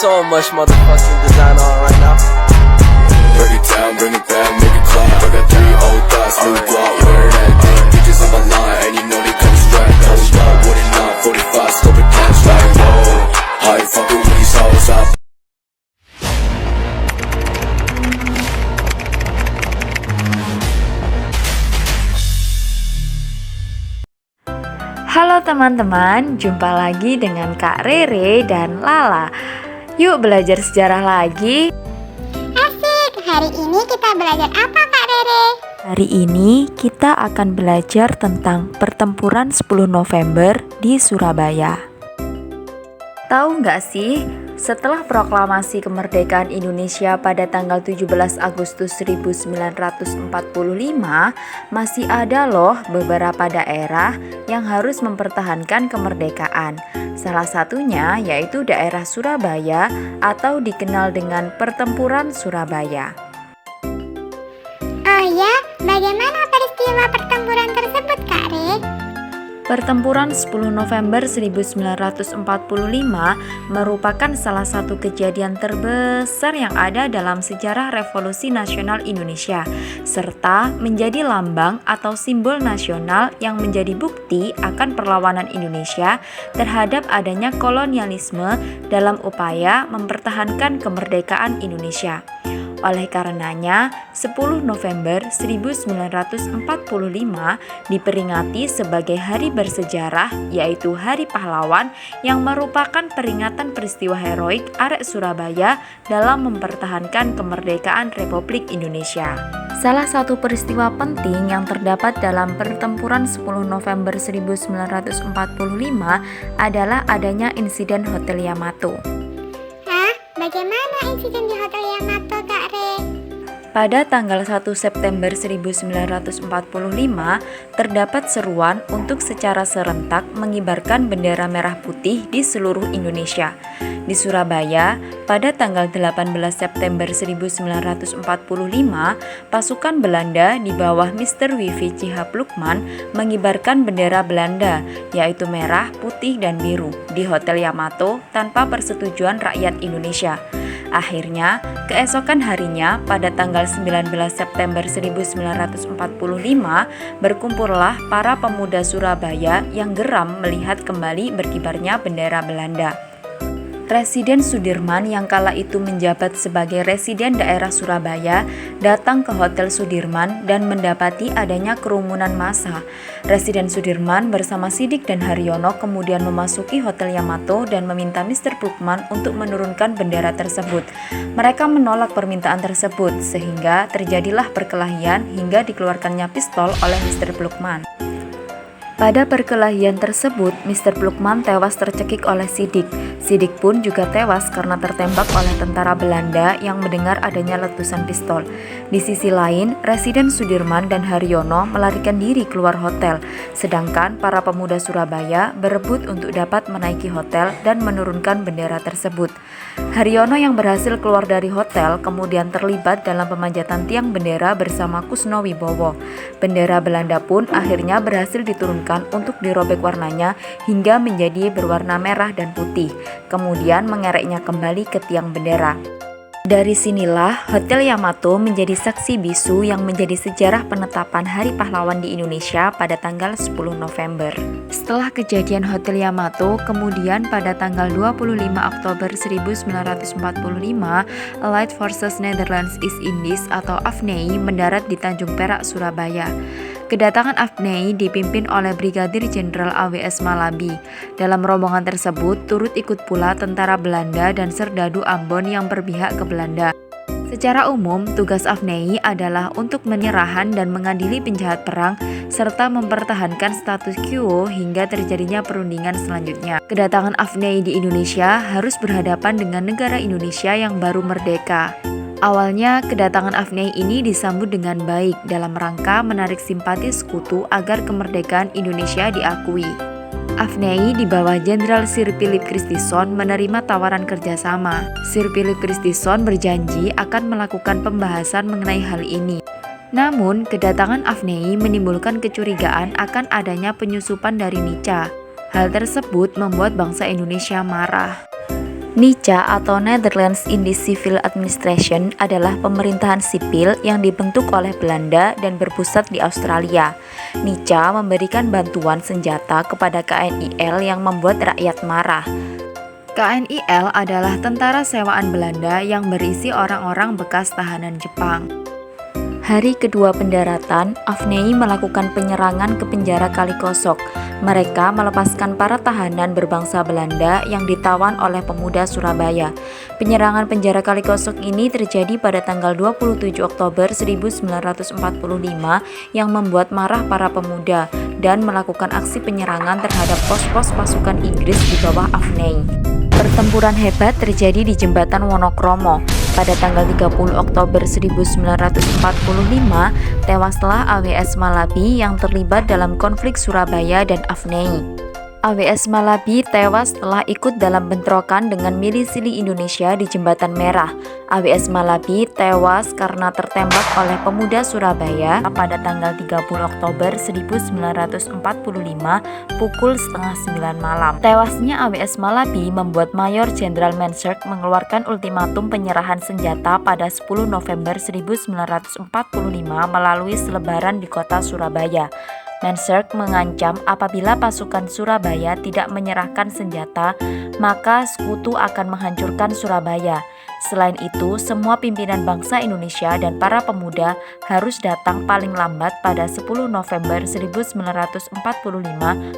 so much motherfucking design on right now. Break it down, bring it back, make it clap. I got 3 old thoughts, new block, where that dick. Bitches on my line, and you know they come strapped. Hold up, what it not, 45, scope it cash like, whoa. How you fucking with these hoes up? Halo teman-teman, jumpa lagi dengan Kak Rere dan Lala. Yuk belajar sejarah lagi. Asik, hari ini kita belajar apa Kak Rere? Hari ini kita akan belajar tentang pertempuran 10 November di Surabaya. Tahu nggak sih, setelah proklamasi kemerdekaan Indonesia pada tanggal 17 Agustus 1945, masih ada loh beberapa daerah yang harus mempertahankan kemerdekaan. Salah satunya yaitu daerah Surabaya atau dikenal dengan Pertempuran Surabaya. Oh ya, bagaimana peristiwa pertempuran tersebut Kak Re? Pertempuran 10 November 1945 merupakan salah satu kejadian terbesar yang ada dalam sejarah Revolusi Nasional Indonesia, serta menjadi lambang atau simbol nasional yang menjadi bukti akan perlawanan Indonesia terhadap adanya kolonialisme dalam upaya mempertahankan kemerdekaan Indonesia. Oleh karenanya, 10 November 1945 diperingati sebagai hari bersejarah, yaitu Hari Pahlawan, yang merupakan peringatan peristiwa heroik arek Surabaya dalam mempertahankan kemerdekaan Republik Indonesia. Salah satu peristiwa penting yang terdapat dalam pertempuran 10 November 1945 adalah adanya insiden Hotel Yamato. Hah? Bagaimana insiden di Hotel Yamato Kak Re? Pada tanggal 1 September 1945, terdapat seruan untuk secara serentak mengibarkan bendera merah putih di seluruh Indonesia. Di Surabaya, pada tanggal 18 September 1945, pasukan Belanda di bawah Mr. W.V. Cihaplukman mengibarkan bendera Belanda, yaitu merah, putih, dan biru, di Hotel Yamato tanpa persetujuan rakyat Indonesia. Akhirnya, keesokan harinya pada tanggal 19 September 1945 berkumpullah para pemuda Surabaya yang geram melihat kembali berkibarnya bendera Belanda. Presiden Sudirman yang kala itu menjabat sebagai residen daerah Surabaya datang ke Hotel Sudirman dan mendapati adanya kerumunan massa. Residen Sudirman bersama Sidik dan Haryono kemudian memasuki Hotel Yamato dan meminta Mr. Plukman untuk menurunkan bendera tersebut. Mereka menolak permintaan tersebut sehingga terjadilah perkelahian hingga dikeluarkannya pistol oleh Mr. Plukman. Pada perkelahian tersebut, Mr. Plukman tewas tercekik oleh Sidik. Sidik pun juga tewas karena tertembak oleh tentara Belanda yang mendengar adanya letusan pistol. Di sisi lain, Residen Sudirman dan Haryono melarikan diri keluar hotel, sedangkan para pemuda Surabaya berebut untuk dapat menaiki hotel dan menurunkan bendera tersebut. Haryono yang berhasil keluar dari hotel kemudian terlibat dalam pemanjatan tiang bendera bersama Kusno Wibowo. Bendera Belanda pun akhirnya berhasil diturunkan untuk dirobek warnanya hingga menjadi berwarna merah dan putih, kemudian mengereknya kembali ke tiang bendera. Dari sinilah Hotel Yamato menjadi saksi bisu yang menjadi sejarah penetapan Hari Pahlawan di Indonesia pada tanggal 10 November. Setelah kejadian Hotel Yamato, kemudian pada tanggal 25 Oktober 1945, Allied Forces Netherlands East Indies atau AFNEI mendarat di Tanjung Perak, Surabaya. Kedatangan AFNEI dipimpin oleh Brigadir Jenderal AWS Malabi. Dalam rombongan tersebut turut ikut pula tentara Belanda dan Serdadu Ambon yang berpihak ke Belanda. Secara umum, tugas AFNEI adalah untuk menyerahan dan mengadili penjahat perang serta mempertahankan status quo hingga terjadinya perundingan selanjutnya. Kedatangan AFNEI di Indonesia harus berhadapan dengan negara Indonesia yang baru merdeka. Awalnya, kedatangan AFNEI ini disambut dengan baik dalam rangka menarik simpati sekutu agar kemerdekaan Indonesia diakui. AFNEI di bawah Jenderal Sir Philip Christison menerima tawaran kerjasama. Sir Philip Christison berjanji akan melakukan pembahasan mengenai hal ini. Namun, kedatangan AFNEI menimbulkan kecurigaan akan adanya penyusupan dari Nica. Hal tersebut membuat bangsa Indonesia marah. NICA atau Netherlands Indisch Civil Administration adalah pemerintahan sipil yang dibentuk oleh Belanda dan berpusat di Australia. NICA memberikan bantuan senjata kepada KNIL yang membuat rakyat marah. KNIL adalah tentara sewaan Belanda yang berisi orang-orang bekas tahanan Jepang. Hari kedua pendaratan, Afnei melakukan penyerangan ke penjara Kalikosok. Mereka melepaskan para tahanan berbangsa Belanda yang ditawan oleh pemuda Surabaya. Penyerangan penjara Kalikosok ini terjadi pada tanggal 27 Oktober 1945 yang membuat marah para pemuda dan melakukan aksi penyerangan terhadap pos-pos pasukan Inggris di bawah Afnei. Pertempuran hebat terjadi di Jembatan Wonokromo. Pada tanggal 30 Oktober 1945, tewaslah AWS Malabi yang terlibat dalam konflik Surabaya dan Afnei. AWS Malabi tewas setelah ikut dalam bentrokan dengan milisili Indonesia di Jembatan Merah. AWS Malabi tewas karena tertembak oleh pemuda Surabaya pada tanggal 30 Oktober 1945 pukul setengah 9 malam. Tewasnya AWS Malabi membuat Mayor Jenderal Mansert mengeluarkan ultimatum penyerahan senjata pada 10 November 1945 melalui selebaran di kota Surabaya. Mansert mengancam apabila pasukan Surabaya tidak menyerahkan senjata, maka sekutu akan menghancurkan Surabaya. Selain itu, semua pimpinan bangsa Indonesia dan para pemuda harus datang paling lambat pada 10 November 1945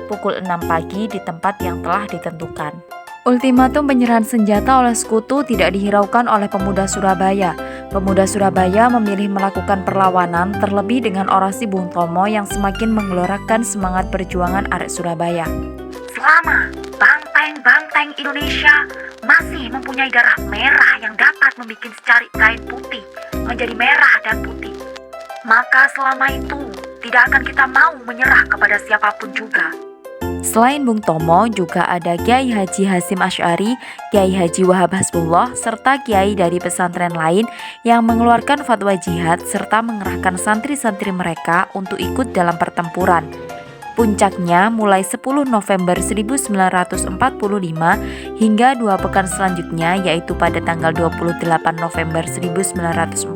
pukul 6 pagi di tempat yang telah ditentukan. Ultimatum penyerahan senjata oleh sekutu tidak dihiraukan oleh pemuda Surabaya. Pemuda Surabaya memilih melakukan perlawanan, terlebih dengan orasi Bung Tomo yang semakin menggelorakan semangat perjuangan arek Surabaya. Selama banteng-banteng Indonesia masih mempunyai darah merah yang dapat membuat secarik kain putih menjadi merah dan putih, maka selama itu tidak akan kita mau menyerah kepada siapapun juga. Selain Bung Tomo, juga ada Kiai Haji Hasyim Asy'ari, Kiai Haji Wahab Hasbullah, serta kiai dari pesantren lain yang mengeluarkan fatwa jihad serta mengerahkan santri-santri mereka untuk ikut dalam pertempuran. Puncaknya mulai 10 November 1945 hingga 2 pekan selanjutnya, yaitu pada tanggal 28 November 1945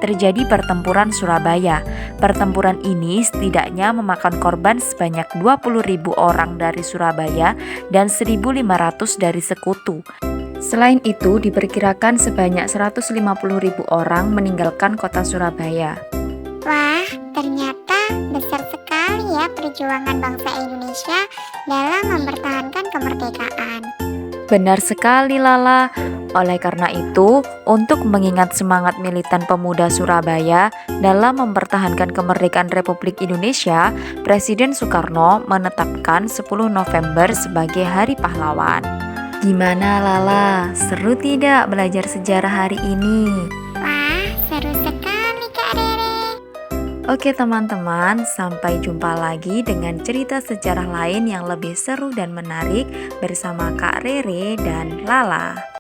terjadi pertempuran Surabaya. Pertempuran ini setidaknya memakan korban sebanyak 20.000 orang dari Surabaya dan 1.500 dari sekutu. Selain itu, diperkirakan sebanyak 150.000 orang meninggalkan kota Surabaya. Wah, ternyata besar sekali ya perjuangan bangsa Indonesia dalam mempertahankan kemerdekaan. Benar sekali Lala. Oleh karena itu, untuk mengingat semangat militan pemuda Surabaya dalam mempertahankan kemerdekaan Republik Indonesia, Presiden Soekarno menetapkan 10 November sebagai Hari Pahlawan. Gimana Lala? Seru tidak belajar sejarah hari ini? Wah, seru sekali Kak Rere. Oke teman-teman, sampai jumpa lagi dengan cerita sejarah lain yang lebih seru dan menarik bersama Kak Rere dan Lala.